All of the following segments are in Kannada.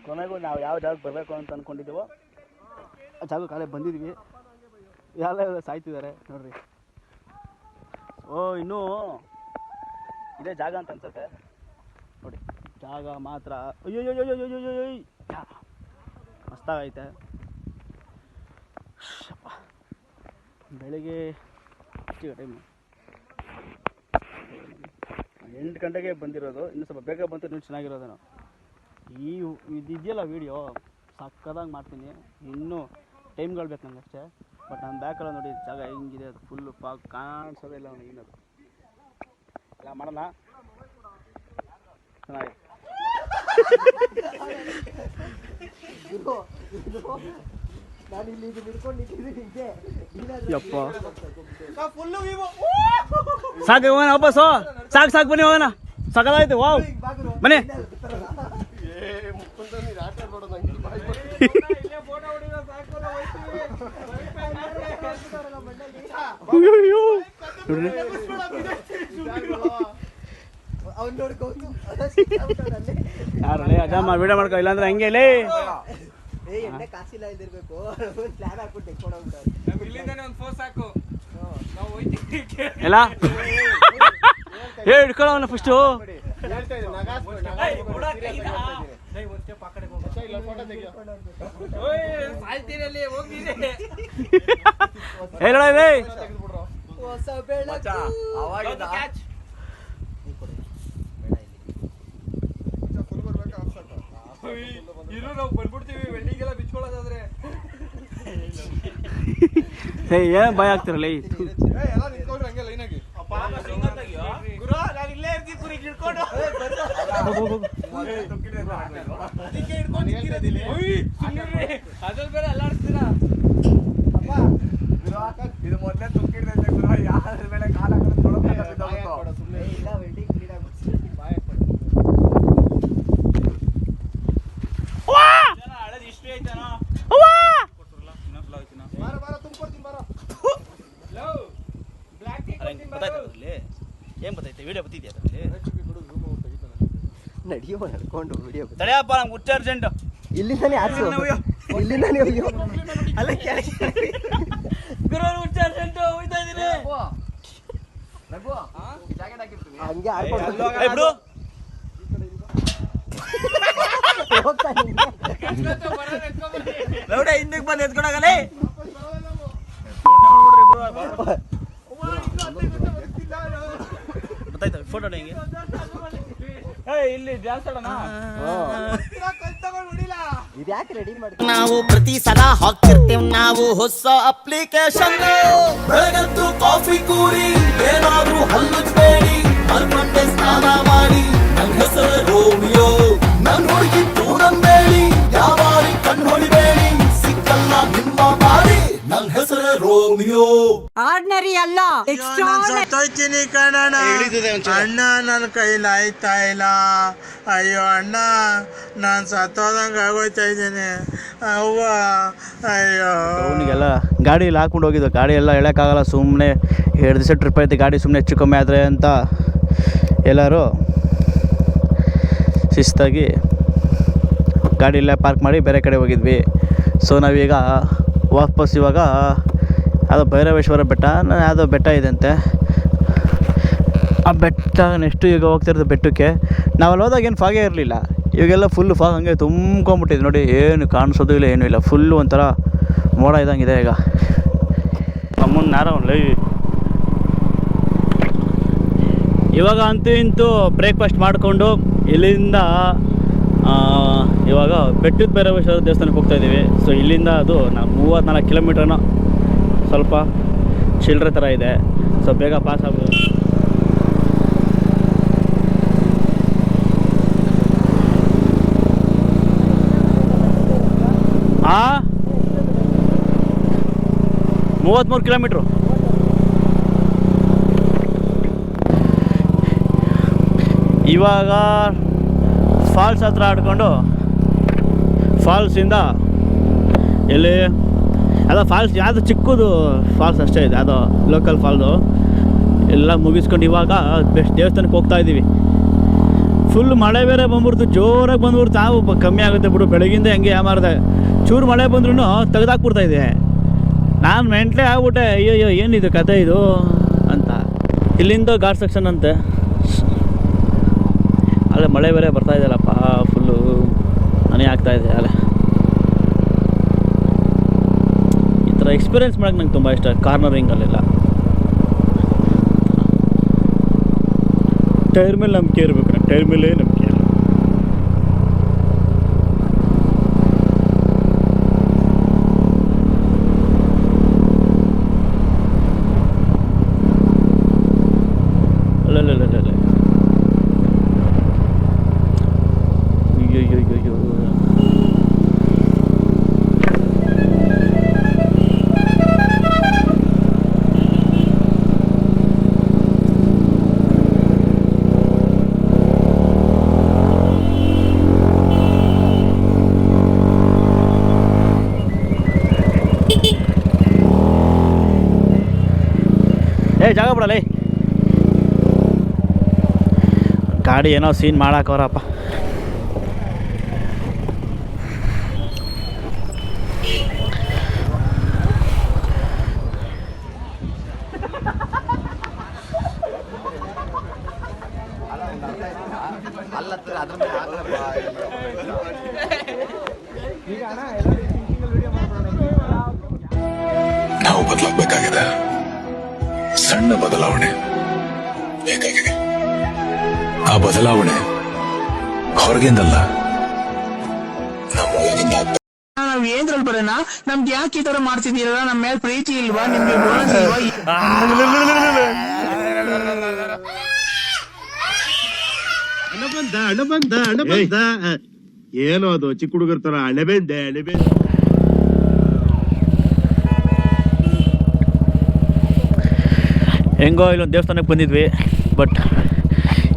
ಕೊನೆಗೂ ನಾವು ಯಾವ ಜಾಗಕ್ಕೆ ಬರಬೇಕು ಅಂತ ಅಂದ್ಕೊಂಡಿದ್ದೀವೋ ಆ ಜಾಗಕ್ಕೆ ಕಾಲೇ ಬಂದಿದ್ವಿ. ಎಲ್ಲ ಸಾಯ್ತಿದ್ದಾರೆ ನೋಡ್ರಿ. ಇನ್ನೂ ಇದೇ ಜಾಗ ಅಂತ ಅನ್ಸುತ್ತೆ ನೋಡಿ. ಜಾಗ ಮಾತ್ರ ಅಯ್ಯೋಯ್ಯೋಯ್ಯೋಯ್ಯೋಯ್ಯೋಯ್ಯೋಯ್ ಮಸ್ತಾಗೈತೆ. ಬೆಳಿಗ್ಗೆ ಎಷ್ಟು ಟೈಮು 8 ಗಂಟೆಗೆ ಬಂದಿರೋದು. ಇನ್ನೂ ಸ್ವಲ್ಪ ಬೇಗ ಬಂತು ಇನ್ನೂ ಚೆನ್ನಾಗಿರೋದೇನೋ. ಇದೆಯಲ್ಲ ವೀಡಿಯೋ ಸಕ್ಕದಾಗಿ ಮಾಡ್ತೀನಿ. ಇನ್ನೂ ಟೈಮ್ಗಳು ಬೇಕು ನನಗೆ ಅಷ್ಟೇ. ಬಟ್ ನಾನು ಬ್ಯಾಕಲ್ಲ ನೋಡಿ ಜಾಗ ಹೆಂಗಿದೆ, ಅದು ಫುಲ್ಲು ಕಾಣಿಸೋದೇ ಇಲ್ಲ ಅವನಿಗೆ. ಇನ್ನದು ಎಲ್ಲ ಮಾಡೋಣ ಚೆನ್ನಾಗಿ. ಯಪ್ಪ ಸಾಕು ಹೋಗೋಣ ವಾಪಸ್ಸು. ಸಾಕು ಬನ್ನಿ ಹೋಗೋಣ. ಸಕಲಾಯ್ತು ವಾವ್ ಬನ್ನಿ. ಯಾರೇ ಅಜಾಮ ವಿಡಿಯೋ ಮಾಡ್ಕೊ, ಇಲ್ಲಾಂದ್ರೆ ಹಂಗೆ ಲೇ ಎಲ್ಲ ಹಿಡ್ಕೊಳ್ಳೋಣ ಫಸ್ಟು. ನಾವು ಬಂದ್ಬಿಡ್ತೀವಿ ವೆಂಡಿಗೆಲ್ಲ ಬಿಚ್ಕೊಳ್ಳೋದಾದ್ರೆ. ಏನ್ ಭಯ ಆಗ್ತಿರಲ್ಲ ಎಲ್ಲ ನಿಂತ್ಕೊಂಡ್ರೆ ಹಂಗೆ ಲೈನಾಗಿ. ಅದ್ರಲ್ಲಿ ಬೇರೆ ಅಲ್ಲಾಡ್ತೀರಾ ಇದು ಮೊದಲೇ ತುಕ್ಕಿಡ್ದೈತೆ ಗುರು. ಯಾರ ಮೇಲೆ ಕಾಲ ಏನ್ ಬತ್ತೈತೆ ವಿಡಿಯೋ ಬತ್ತಿದ್ಯಾ ಅದರಲ್ಲಿ? ನಡಿಯೋ ನಡ್ಕೊಂಡು ವಿಡಿಯೋ ತಡೆಯಪ್ಪ, ನಮ್ಗೆ ಹುಚ್ಚ ಅರ್ಜೆಂಟ್. ಇಲ್ಲಿಂದಾನೆ ಆಚೆ ಇಲ್ಲಿಂದಾನೆ ಅಲ್ಲ ಗುರು ಹುಚ್ಚ ಅರ್ಜೆಂಟ್ ಹೋಗ್ತಾ ಇದೀನಿ. ಹಂಗೆ ಆಡ್ಕೊಂಡು ಬಿಡು. ಲೌಡ ಹಿಂದಕ್ಕೆ ಬಂದು ಎತ್ಕೊಡಾಗಲೇ. ಗೊತ್ತಾಯ್ತು ಫೋಟೋ ಹೆಂಗೆ ಇಲ್ಲಿ ಡ್ಯಾನ್ಸ್ ಆಡೋಣ. ಇದ್ಯಾಕೆ ರೆಡಿ ಮಾಡಿ ನಾವು ಪ್ರತಿ ಸಲ ಹಾಕ್ತಿರ್ತೇವ್ ನಾವು ಹೊಸ ಅಪ್ಲಿಕೇಶನ್. ಬೆಳಗದ್ದು ಕಾಫಿ ಕೂರಿ ಏನಾದ್ರೂ ಹಲ್ಲುಜ್ಬೇಡಿ, ಮಲ್ಕೊಂಡೆ ಸ್ನಾನ ಮಾಡಿ ನನ್ ಹೆಸರು ರೋಮಿಯೋ. ನನ್ ಹುಡುಗಿದ್ದು ನಂಬೇಡಿ, ಯಾವಾರಿ ಕಣ್ಣು ಹೊಡಿಬೇಡಿ, ಸಿಕ್ಕಲ್ಲ ನಿಮ್ಮ ಬಾರಿ ನನ್ ಹೆಸರು ರೋಮಿಯೋ. ಆರ್ಡಿನರಿ ಅಲ್ಲ, ಸತ್ತೋಯ್ತೀನಿ ಕಣಣ್ಣ. ಅಣ್ಣ ನನ್ನ ಕೈಲಿ ಆಯ್ತಾ ಇಲ್ಲ. ಅಯ್ಯೋ ಅಣ್ಣ, ನಾನು ಸತ್ತೋದಂಗೆ ಆಗೋಯ್ತಾ ಇದ್ದೀನಿ ಅವ್ವ. ಅಯ್ಯೋ ಅವನಿಗೆಲ್ಲ ಗಾಡಿಯಲ್ಲಿ ಹಾಕ್ಕೊಂಡು ಹೋಗಿದ್ದು. ಗಾಡಿ ಎಲ್ಲ ಹೇಳೋಕ್ಕಾಗಲ್ಲ, ಸುಮ್ಮನೆ 2 ದಿವಸ ಟ್ರಿಪ್ ಐತೆ. ಗಾಡಿ ಸುಮ್ಮನೆ ಹೆಚ್ಚು ಕಮ್ಮಿ ಆದರೆ ಅಂತ ಎಲ್ಲರೂ ಶಿಸ್ತಾಗಿ ಗಾಡಿಯೆಲ್ಲ ಪಾರ್ಕ್ ಮಾಡಿ ಬೇರೆ ಕಡೆ ಹೋಗಿದ್ವಿ. ಸೊ ನಾವೀಗ ವಾಪಸ್ ಇವಾಗ ಅದು ಭೈರವೇಶ್ವರ ಬೆಟ್ಟ ಯಾವುದೋ ಬೆಟ್ಟ ಇದೆ ಅಂತೆ. ಆ ಬೆಟ್ಟ ನೆಕ್ಸ್ಟು ಈಗ ಹೋಗ್ತಿರೋದು ಬೆಟ್ಟಕ್ಕೆ. ನಾವಲ್ಲಿ ಹೋದಾಗ ಏನು ಫಾಗೇ ಇರಲಿಲ್ಲ. ಇವಾಗೆಲ್ಲ ಫುಲ್ಲು ಫಾಗ್ ಹಂಗೆ ತುಂಬ್ಕೊಂಬಿಟ್ಟಿದೆ ನೋಡಿ. ಏನು ಕಾಣಿಸೋದು ಇಲ್ಲ, ಏನೂ ಇಲ್ಲ. ಫುಲ್ಲು ಒಂಥರ ಮೋಡ ಇದ್ದಂಗಿದೆ. ಈಗ ನಮ್ಮನ್ನು ನಾರವನ್ಲಿ ಇವಾಗ ಅಂತೂ ಇಂತೂ ಬ್ರೇಕ್ಫಾಸ್ಟ್ ಮಾಡಿಕೊಂಡು ಇಲ್ಲಿಂದ ಇವಾಗ ಬೆಟ್ಟದ ಭೈರವೇಶ್ವರ ದೇವಸ್ಥಾನಕ್ಕೆ ಹೋಗ್ತಾಯಿದ್ದೀವಿ. ಸೊ ಇಲ್ಲಿಂದ ಅದು 34 ಕಿಲೋಮೀಟ್ರನೋ ಸ್ವಲ್ಪ ಚಿಲ್ಲರೆ ಥರ ಇದೆ. ಸೊ ಬೇಗ ಪಾಸ್ ಆಗ್ಬೋದು. ಹಾಂ 33 ಕಿಲೋಮೀಟ್ರು. ಇವಾಗ ಫಾಲ್ಸ್ ಹತ್ರ ಆಡ್ಕೊಂಡು ಫಾಲ್ಸಿಂದ ಎಲ್ಲಿ ಅದು ಫಾಲ್ಸ್ ಯಾವುದು ಚಿಕ್ಕದು ಫಾಲ್ಸ್ ಅಷ್ಟೇ ಇದೆ, ಅದು ಲೋಕಲ್ ಫಾಲ್ಸು ಎಲ್ಲ ಮುಗಿಸ್ಕೊಂಡು ಇವಾಗ ಬೆಸ್ಟ್ ದೇವಸ್ಥಾನಕ್ಕೆ ಹೋಗ್ತಾಯಿದ್ದೀವಿ. ಫುಲ್ ಮಳೆ ಬೇರೆ ಬಂದ್ಬಿಡ್ತು, ಜೋರಾಗಿ ಬಂದ್ಬಿಡ್ತು. ನಾವು ಕಮ್ಮಿ ಆಗುತ್ತೆ ಬಿಡು, ಬೆಳಗಿಂದ ಹೆಂಗೆ ಯಾಮಾರ್ದೆ. ಚೂರು ಮಳೆ ಬಂದ್ರೂ ತೆಗೆದಾಕ್ಬಿಡ್ತಾ ಇದೆ. ನಾನು ಮೆಂಟ್ಲೆ ಆಗ್ಬಿಟ್ಟೆ, ಅಯ್ಯೋ ಏನಿದು ಕತೆ ಇದು ಅಂತ. ಇಲ್ಲಿಂದ ಘಾಟ್ ಸೆಕ್ಷನ್ ಅಂತೆ, ಅಲ್ಲೇ ಮಳೆ ಬೇರೆ ಬರ್ತಾ ಇದೆಯಲ್ಲಪ್ಪ, ಫುಲ್ಲು ಮನೆ ಆಗ್ತಾಯಿದೆ. ಅಲ್ಲೇ ಈ ಥರ ಎಕ್ಸ್ಪೀರಿಯೆನ್ಸ್ ಮಾಡೋಕ್ಕೆ ನಂಗೆ ತುಂಬ ಇಷ್ಟ, ಕಾರ್ನರಿಂಗಲ್ಲೆಲ್ಲ. ಟೈರ್ ಮೇಲೆ ನಂಬಿಕೆ ಇರಬೇಕು, ಟೈರ್ ಮೇಲೆ ನಂಬಿಕೆ ಇಲ್ಲ. ಅಲ್ಲ ಅಯ್ಯೋ ಜಾಗ ಬಿಡಲ್ಲ, ಗಾಡಿ ಏನೋ ಸೀನ್ ಮಾಡಾಕವ್ರಪ್ಪ. ನಾವು ಬದಲಾಗಬೇಕಾಗಿದೆ, ಸಣ್ಣ ಬದಲಾವಣೆ ಬೇಕಾಗಿದೆ. ಆ ಬದಲಾವಣೆ ಹೊರಗಿಂದಲ್ಲ, ನಮ್ಮೊಳಗಿಂದ. ನಾವ್ ಏನ್ರಲ್ಲಿ ಬರೋಣ? ನಮ್ಗೆ ಯಾಕೆ ಈ ತರ ಮಾಡ್ತಿದ್ದೀರಲ್ಲ? ನಮ್ಮ ಮೇಲೆ ಪ್ರೀತಿ ಇಲ್ವಾ? ನಿಮ್ಗೆ ಬೋನಸ್ ಇಲ್ವಾ? ಅಣಬಂದ ಏನೋ ಅದು ಚಿಕ್ಕ ಹುಡುಗರ ತರ ಅಣಬೆಂದೆ. ಹೆಂಗೋ ಇಲ್ಲೊಂದು ದೇವಸ್ಥಾನಕ್ಕೆ ಬಂದಿದ್ವಿ, ಬಟ್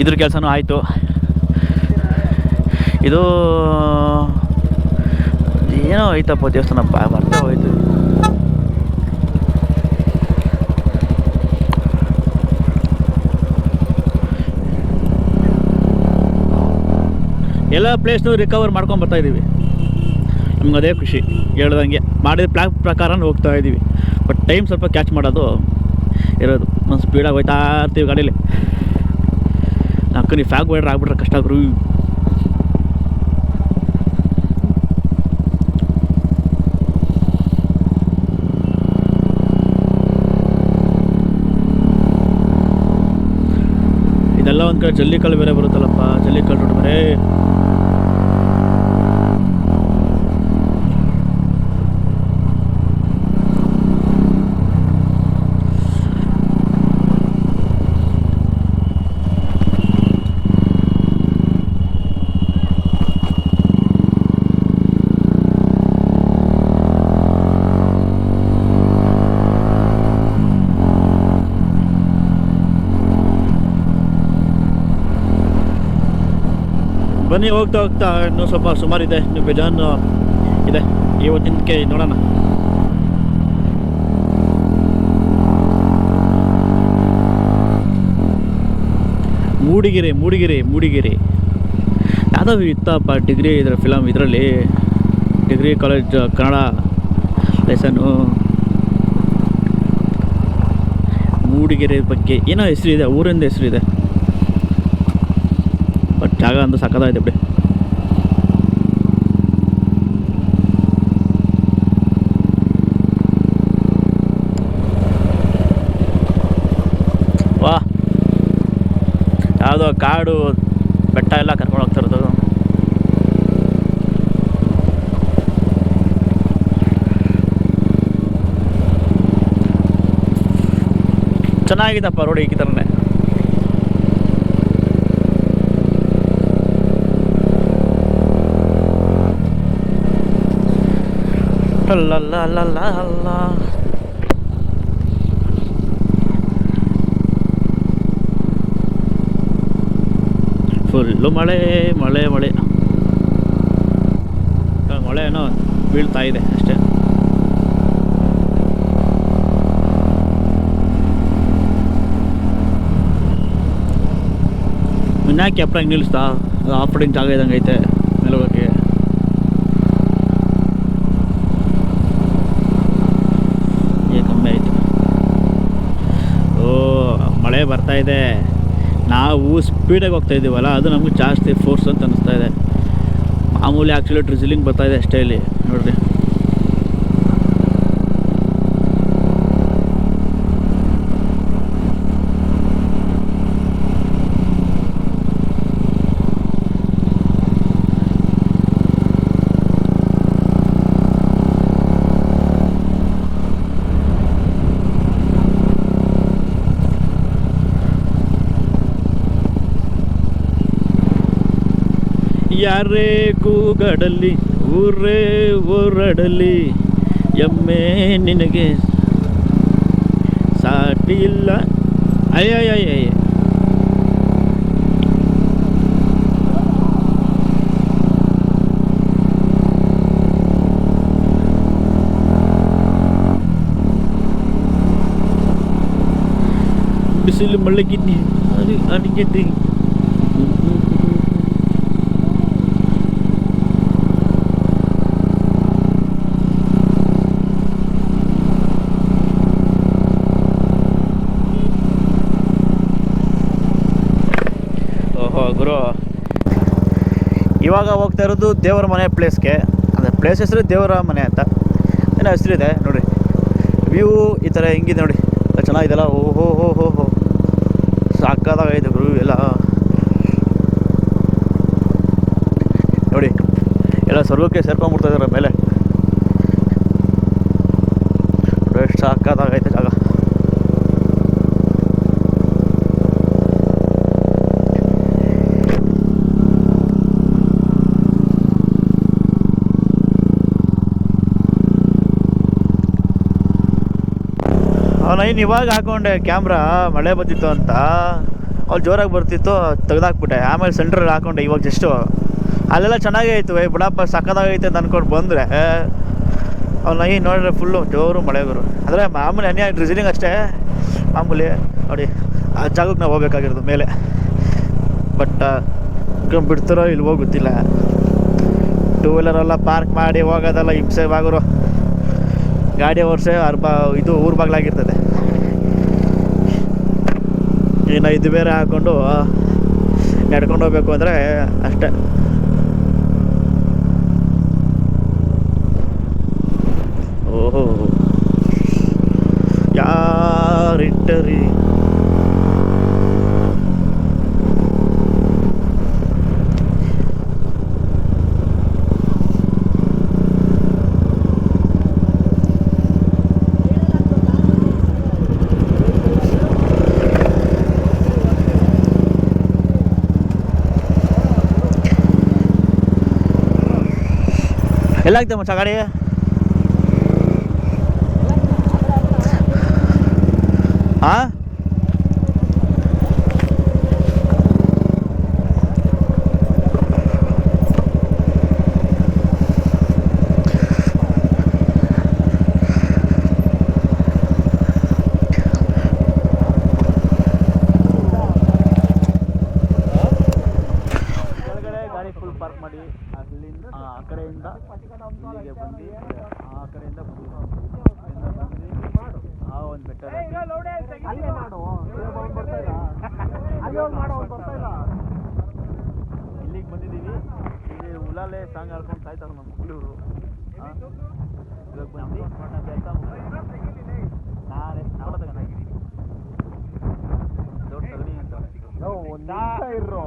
ಇದ್ರ ಕೆಲಸನೂ ಆಯಿತು. ಇದು ಏನೋ ಐತಪ್ಪ ದೇವಸ್ಥಾನಪ್ಪ, ಮರ್ತೇ ಹೋಯ್ತು. ಎಲ್ಲ ಪ್ಲೇಸ್ನು ರಿಕವರ್ ಮಾಡ್ಕೊಂಡು ಬರ್ತಾಯಿದ್ದೀವಿ. ನಮ್ಗೆ ಅದೇ ಖುಷಿ, ಹೇಳ್ದಂಗೆ ಮಾಡಿದ ಪ್ಲ್ಯಾನ್ ಪ್ರಕಾರ ಹೋಗ್ತಾ ಇದ್ದೀವಿ. ಬಟ್ ಟೈಮ್ ಸ್ವಲ್ಪ ಕ್ಯಾಚ್ ಮಾಡೋದು ಇರೋದು. ಒಂದು ಸ್ಪೀಡಾಗಿ ಹೋಯ್ತಾ ಇರ್ತೀವಿ ಗಾಡೀಲಿ. ನಾಲ್ಕು ನೀವು ಫ್ಯಾಗ್ ವೈಡ್ರ್ ಆಗ್ಬಿಟ್ರೆ ಕಷ್ಟ ಆಗ್ರು. ಇದೆಲ್ಲ ಒಂದು ಕಡೆ ಜಲ್ಲಿಕಲ್ಲು ಬೇರೆ ಬರುತ್ತಲ್ಲಪ್ಪ, ಜಲ್ಲಿಕಲ್ಲು ರೋಡ್ ಬೇರೆ. ಬನ್ನಿ, ಹೋಗ್ತಾ ಹೋಗ್ತಾ ಇನ್ನೂ ಸ್ವಲ್ಪ ಸುಮಾರಿದೆ, ಇನ್ನು ಬೇಜಾನ್ ಇದೆ ಇವತ್ತಿನಕ್ಕೆ. ನೋಡೋಣ. ಮೂಡಿಗೆರೆ ಯಾವುದೋ ಇತ್ತಪ್ಪ ಡಿಗ್ರಿ ಇದರ ಫಿಲಮ್, ಇದರಲ್ಲಿ degree college Kannada lesson. Mudigere ಬಗ್ಗೆ ಏನೋ ಹೆಸರಿದೆ, ಊರಿಂದ ಹೆಸರಿದೆ, ಬಟ್ ಜಾಗ ಅಂತ ಸಕ್ಕತ್ತಾಗಿದೆ ಬಿಡಿ. ವಾ, ಯಾವುದೋ ಕಾಡು ಬೆಟ್ಟ ಎಲ್ಲ ಕರ್ಕೊಂಡು ಹೋಗ್ತಿರೋದು. ಚೆನ್ನಾಗಿದ್ದಪ್ಪ ರೋಡ್ ಈ ಥರನೇ. ಅಲ್ಲ ಫುಲ್ಲು ಮಳೆ ಏನೋ ಬೀಳ್ತಾ ಇದೆ ಅಷ್ಟೇ. ಯಾಕೆ ಅಪ್ರಾಗಿ ನಿಲ್ಲಿಸ್ತಾ ಅದು ಆಫ್ ರೋಡಿಂಗ್ ಜಾಗ ಇದ್ದಂಗೆ ಐತೆ ಮೇಲೆ ಹೋಗೋಕ್ಕೆ. ಕಮ್ಮಿ ಆಯಿತು. ಓ ಮಳೆ ಬರ್ತಾ ಇದೆ, ನಾವು ಸ್ಪೀಡಾಗಿ ಹೋಗ್ತಾ ಇದ್ದೀವಲ್ಲ ಅದು ನಮಗೆ ಜಾಸ್ತಿ ಫೋರ್ಸ್ ಅಂತ ಅನ್ನಿಸ್ತಾ ಇದೆ. ಮಾಮೂಲಿ ಆ್ಯಕ್ಚುಲಿ ಡ್ರಿಸಲಿಂಗ್ ಬರ್ತಾ ಇದೆ ಅಷ್ಟೇ ಇಲ್ಲಿ ನೋಡಿರಿ. ಯಾರೇ ಕೂಗಡಲಿ ಊರೇ ಓರಡಲಿ ಎಮ್ಮೆ ನಿನಗೆ ಸಾಟಿ ಇಲ್ಲ. ಅಯ್ಯಯ್ಯ ಬಿಸಿಲು ಮಳ್ಳಗಿದ್ನಿ ಅಡಿಗೆದ್ದಿ. ಗುರು ಇವಾಗ ಹೋಗ್ತಾ ಇರೋದು ದೇವರ ಮನೆ ಪ್ಲೇಸ್ಗೆ. ಅಂದರೆ ಪ್ಲೇಸ್ ಹೆಸರು ದೇವರ ಮನೆ ಅಂತ ಏನೋ ಹೆಸರಿದೆ ನೋಡಿ. ವ್ಯೂ ಈ ಥರ ಹೆಂಗಿದೆ ನೋಡಿ, ಚೆನ್ನಾಗಿದೆಲ್ಲ. ಓಹೋ ಹೋ ಹೋ ಹೋ ಸಾಕಾದಾಗೈತೆ ಗುರು ಎಲ್ಲ ನೋಡಿ. ಎಲ್ಲ ಸ್ವರ್ಗಕ್ಕೆ ಸೇರ್ಕೊಂಡ್ಬಿಡ್ತಾ ಇದ್ದಾರೆ ಮೇಲೆ. ಎಷ್ಟು ಸಾಕಾದಾಗೈತೆ ಜಾಗ. ಅವನೈನು ಇವಾಗ ಹಾಕೊಂಡೆ ಕ್ಯಾಮ್ರಾ, ಮಳೆ ಬಂದಿತ್ತು ಅಂತ ಅವ್ರು ಜೋರಾಗಿ ಬರ್ತಿತ್ತು ತೆಗ್ದಾಕ್ಬಿಟ್ಟೆ. ಆಮೇಲೆ ಸೆಂಟ್ರಲ್ಲಿ ಹಾಕೊಂಡೆ ಇವಾಗ ಜಸ್ಟು. ಅಲ್ಲೆಲ್ಲ ಚೆನ್ನಾಗೇ ಇತ್ತು, ಬಿಡಪ್ಪ ಸಕ್ಕದಾಗೈತೆ ಅಂತ ಅಂದ್ಕೊಂಡು ಬಂದರೆ ಅವ್ನೈ ನೋಡಿದ್ರೆ ಫುಲ್ಲು ಜೋರು ಮಳೆ ಗುರು. ಅಂದರೆ ಮಾಮೂಲಿ ಅನ್ಯ ಡ್ರಿಸಲಿಂಗ್ ಅಷ್ಟೇ ಮಾಮೂಲಿ ನೋಡಿ. ಆ ಜಾಗಕ್ಕೆ ನಾವು ಹೋಗ್ಬೇಕಾಗಿರೋದು ಮೇಲೆ. ಬಟ್ ಬಿಡ್ತಾರೋ ಇಲ್ವೋ ಗೊತ್ತಿಲ್ಲ. ಟೂ ವೀಲರೆಲ್ಲ ಪಾರ್ಕ್ ಮಾಡಿ ಹೋಗೋದೆಲ್ಲ ಹಿಂಸೆವಾಗೋರು. ಗಾಡಿ ಓಡಿಸೆ ಇದು ಊರು ಬಾಗ್ಲಾಗಿರ್ತದೆ. ಇನ್ನು ಇದು ಬೇರೆ ಹಾಕ್ಕೊಂಡು ನಡ್ಕೊಂಡು ಹೋಗ್ಬೇಕು ಅಂದರೆ ಅಷ್ಟೇ. ಓಹೋ ಯಾರಿಟ್ಟರಿ ಎಲ್ಲಾಗ್ತದೆ ಮಚ್ಚ ಗಾಡಿ. ಹಾಂ ಗಾಡಿ ಫುಲ್ ಪಾರ್ಕ್ ಮಾಡಿ ಅಲ್ಲಿಂದ ಆ ಕಡೆಯಿಂದ ಇಲ್ಲಿಗೆ ಬಂದು ಆ ಕಡೆಯಿಂದ ಆ ಒಂದು ಬೆಟ್ಟ ಇಲ್ಲಿಗೆ ಬಂದಿದ್ದೀವಿ. ಇಲ್ಲಿ ಉಲಾಲೆ ಸಾಂಗ್ ಹಾಡ್ಕೊಂಡು ಸಾಯ್ತಾರೆ ನಮ್ಮ ಮಕ್ಕಳೂರು. ಇವಾಗ ಬಂದು ಕೆಲಸ ನಾನೇ ದೊಡ್ಡ ತಗಣಿ ಅಂತ ಇರೋ